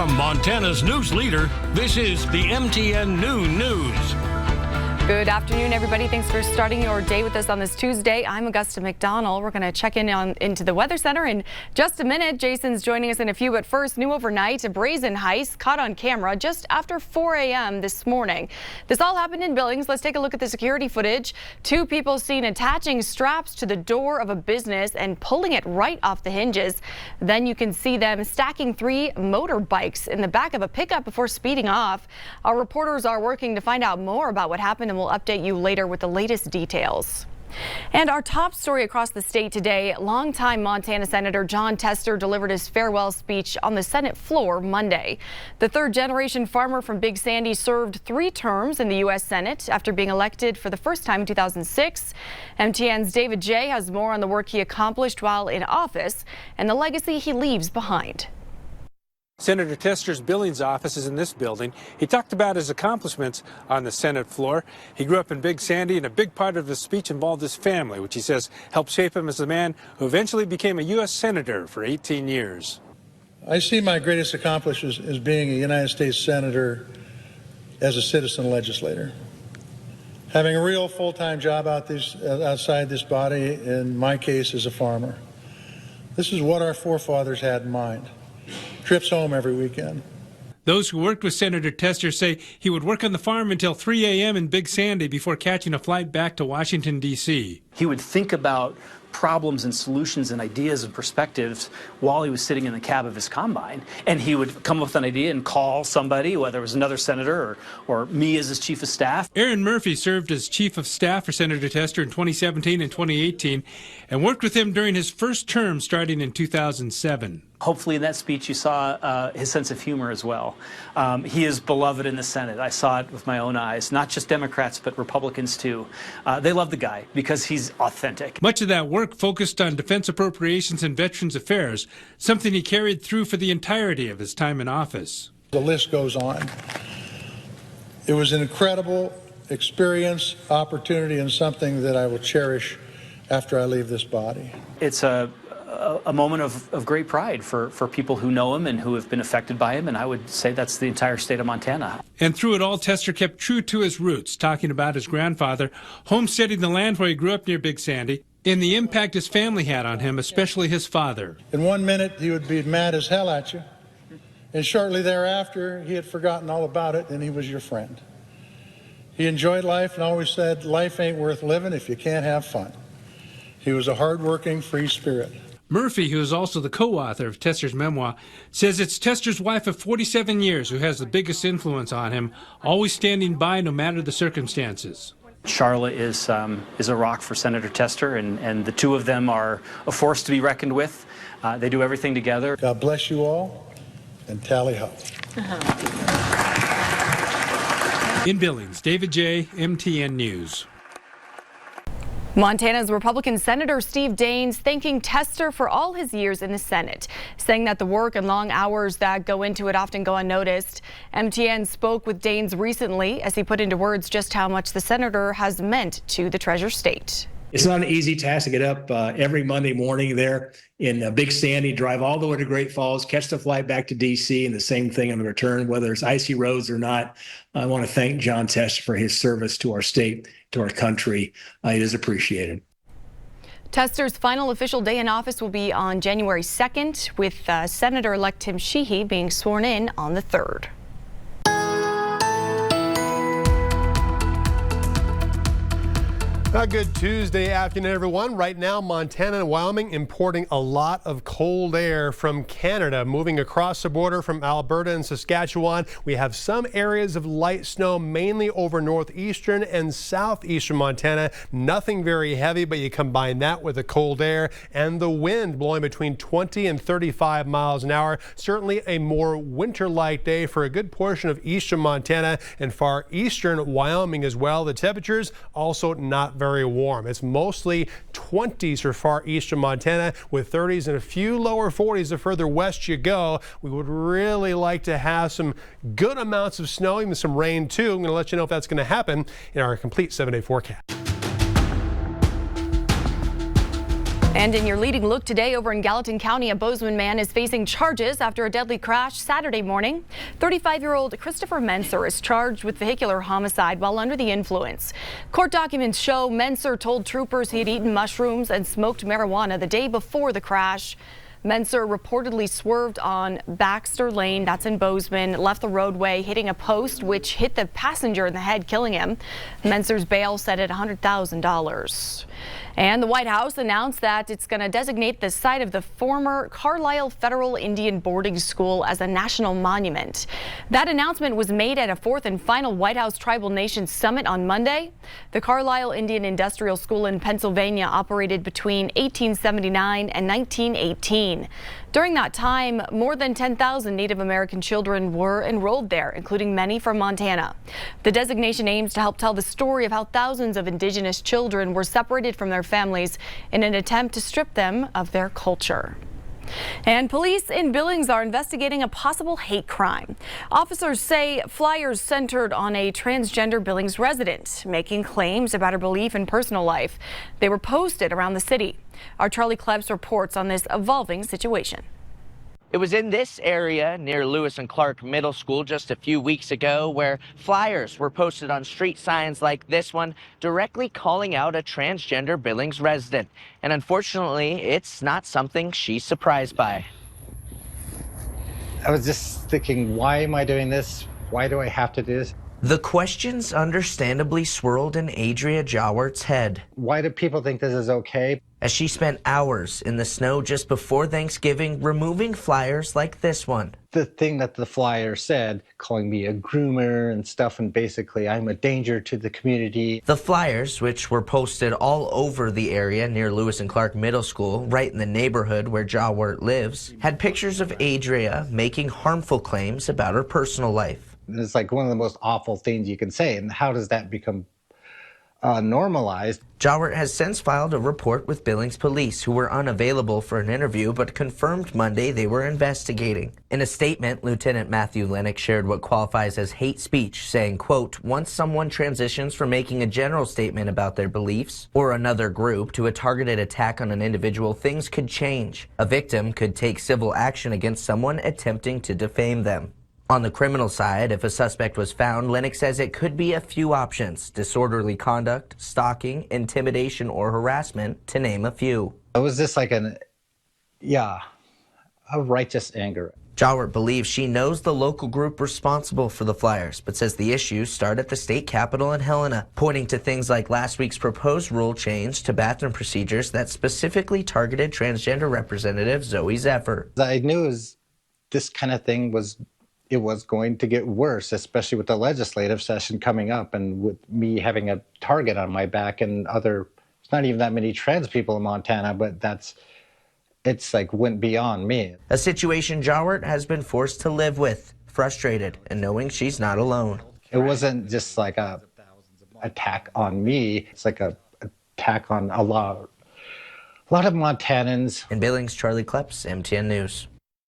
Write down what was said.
From Montana's news leader, this is the MTN Noon News. Good afternoon, everybody. Thanks for starting your day with us on this Tuesday. I'm Augusta McDonnell. We're going to check into the Weather Center in just a minute. Jason's joining us in a few, but first, new overnight, a Brazen heist caught on camera just after 4 a.m. this morning. This all happened in Billings. Let's take a look at the security footage. Two people seen attaching straps to the door of a business and pulling it right off the hinges. Then you can see them stacking 3 motorbikes in the back of a pickup before speeding off. Our reporters are working to find out more about what happened, and we'll update you later with the latest details. And our top story across the state today, longtime Montana Senator Jon Tester delivered his farewell speech on the Senate floor Monday. The third-generation farmer from Big Sandy served 3 terms in the U.S. Senate after being elected for the first time in 2006. MTN's David J. has more on the work he accomplished while in office and the legacy he leaves behind. Senator Tester's Billings office is in this building. He talked about his accomplishments on the Senate floor. He grew up in Big Sandy, and a big part of his speech involved his family, which he says helped shape him as the man who eventually became a U.S. Senator for 18 years. I see my greatest accomplishment as being a United States Senator as a citizen legislator. Having a real full-time job outside this body, in my case as a farmer. This is what our forefathers had in mind. Trips home every weekend. Those who worked with Senator Tester say he would work on the farm until 3 a.m. in Big Sandy before catching a flight back to Washington, D.C. He would think about problems and solutions and ideas and perspectives while he was sitting in the cab of his combine. And he would come up with an idea and call somebody, whether it was another senator or me as his chief of staff. Aaron Murphy served as chief of staff for Senator Tester in 2017 and 2018 and worked with him during his first term starting in 2007. Hopefully in that speech you saw his sense of humor as well. He is beloved in the Senate. I saw it with my own eyes, not just Democrats, but Republicans too. They love the guy because he's authentic. Much of that work focused on defense appropriations and veterans affairs, something he carried through for the entirety of his time in office. The list goes on. It was an incredible experience, opportunity, and something that I will cherish after I leave this body. It's a moment of great pride for people who know him and who have been affected by him, and I would say that's the entire state of Montana. And through it all, Tester kept true to his roots, talking about his grandfather, homesteading the land where he grew up near Big Sandy, and the impact his family had on him, especially his father. In 1 minute, he would be mad as hell at you, and shortly thereafter, he had forgotten all about it, and he was your friend. He enjoyed life and always said, life ain't worth living if you can't have fun. He was a hard-working, free spirit. Murphy, who is also the co-author of Tester's memoir, says it's Tester's wife of 47 years who has the biggest influence on him, always standing by no matter the circumstances. Charlotte is a rock for Senator Tester, and the two of them are a force to be reckoned with. They do everything together. God bless you all, and tally ho. In Billings, David J., MTN News. Montana's Republican Senator Steve Daines thanking Tester for all his years in the Senate, saying that the work and long hours that go into it often go unnoticed. MTN spoke with Daines recently as he put into words just how much the senator has meant to the Treasure State. It's not an easy task to get up every Monday morning there in Big Sandy, drive all the way to Great Falls, catch the flight back to D.C., and the same thing on the return, whether it's icy roads or not. I want to thank Jon Tester for his service to our state, to our country. It is appreciated. Tester's final official day in office will be on January 2nd, with Senator-elect Tim Sheehy being sworn in on the 3rd. A good Tuesday afternoon, everyone. Right now, Montana and Wyoming importing a lot of cold air from Canada, moving across the border from Alberta and Saskatchewan. We have some areas of light snow, mainly over northeastern and southeastern Montana. Nothing very heavy, but you combine that with the cold air and the wind blowing between 20 and 35 miles an hour. Certainly a more winter-like day for a good portion of eastern Montana and far eastern Wyoming as well. The temperatures also not very warm. It's mostly 20s for far eastern Montana, with 30s and a few lower 40s the further west you go. We would really like to have some good amounts of snow, even some rain too. I'm going to let you know if that's going to happen in our complete 7-day forecast. And in your leading look today, over in Gallatin County, a Bozeman man is facing charges after a deadly crash Saturday morning. 35-year-old Christopher Menser is charged with vehicular homicide while under the influence. Court documents show Menser told troopers he had eaten mushrooms and smoked marijuana the day before the crash. Menser reportedly swerved on Baxter Lane, that's in Bozeman, left the roadway, hitting a post which hit the passenger in the head, killing him. Menser's bail set at $100,000. And the White House announced that it's going to designate the site of the former Carlisle Federal Indian Boarding School as a national monument. That announcement was made at a fourth and final White House Tribal Nations Summit on Monday. The Carlisle Indian Industrial School in Pennsylvania operated between 1879 and 1918. During that time, more than 10,000 Native American children were enrolled there, including many from Montana. The designation aims to help tell the story of how thousands of indigenous children were separated from their families in an attempt to strip them of their culture. And police in Billings are investigating a possible hate crime. Officers say flyers centered on a transgender Billings resident making claims about her belief in personal life. They were posted around the city. Our Charlie Klebs reports on this evolving situation. It was in this area near Lewis and Clark Middle School just a few weeks ago where flyers were posted on street signs like this one directly calling out a transgender Billings resident. And unfortunately, it's not something she's surprised by. I was just thinking, why am I doing this? Why do I have to do this? The questions understandably swirled in Adria Jawart's head. Why do people think this is okay? As she spent hours in the snow just before Thanksgiving removing flyers like this one. The thing that the flyer said, calling me a groomer and stuff, and basically I'm a danger to the community. The flyers, which were posted all over the area near Lewis and Clark Middle School, right in the neighborhood where Jawart lives, had pictures of Adria making harmful claims about her personal life. It's like one of the most awful things you can say, and how does that become normalized? Jawart has since filed a report with Billings police, who were unavailable for an interview but confirmed Monday they were investigating. In a statement, Lieutenant Matthew Lennox shared what qualifies as hate speech, saying, quote, once someone transitions from making a general statement about their beliefs or another group to a targeted attack on an individual, things could change. A victim could take civil action against someone attempting to defame them. On the criminal side, if a suspect was found, Lennox says it could be a few options: disorderly conduct, stalking, intimidation, or harassment, to name a few. It was just like a righteous anger. Jawart believes she knows the local group responsible for the flyers, but says the issues start at the state capitol in Helena, pointing to things like last week's proposed rule change to bathroom procedures that specifically targeted transgender Representative Zoe Zephyr. I knew this kind of thing was going to get worse, especially with the legislative session coming up and with me having a target on my back and there's not even that many trans people in Montana, but it's like went beyond me. A situation Jawart has been forced to live with, frustrated and knowing she's not alone. It wasn't just like a attack on me, it's like a attack on a lot of Montanans. In Billings, Charlie Klebs, MTN News.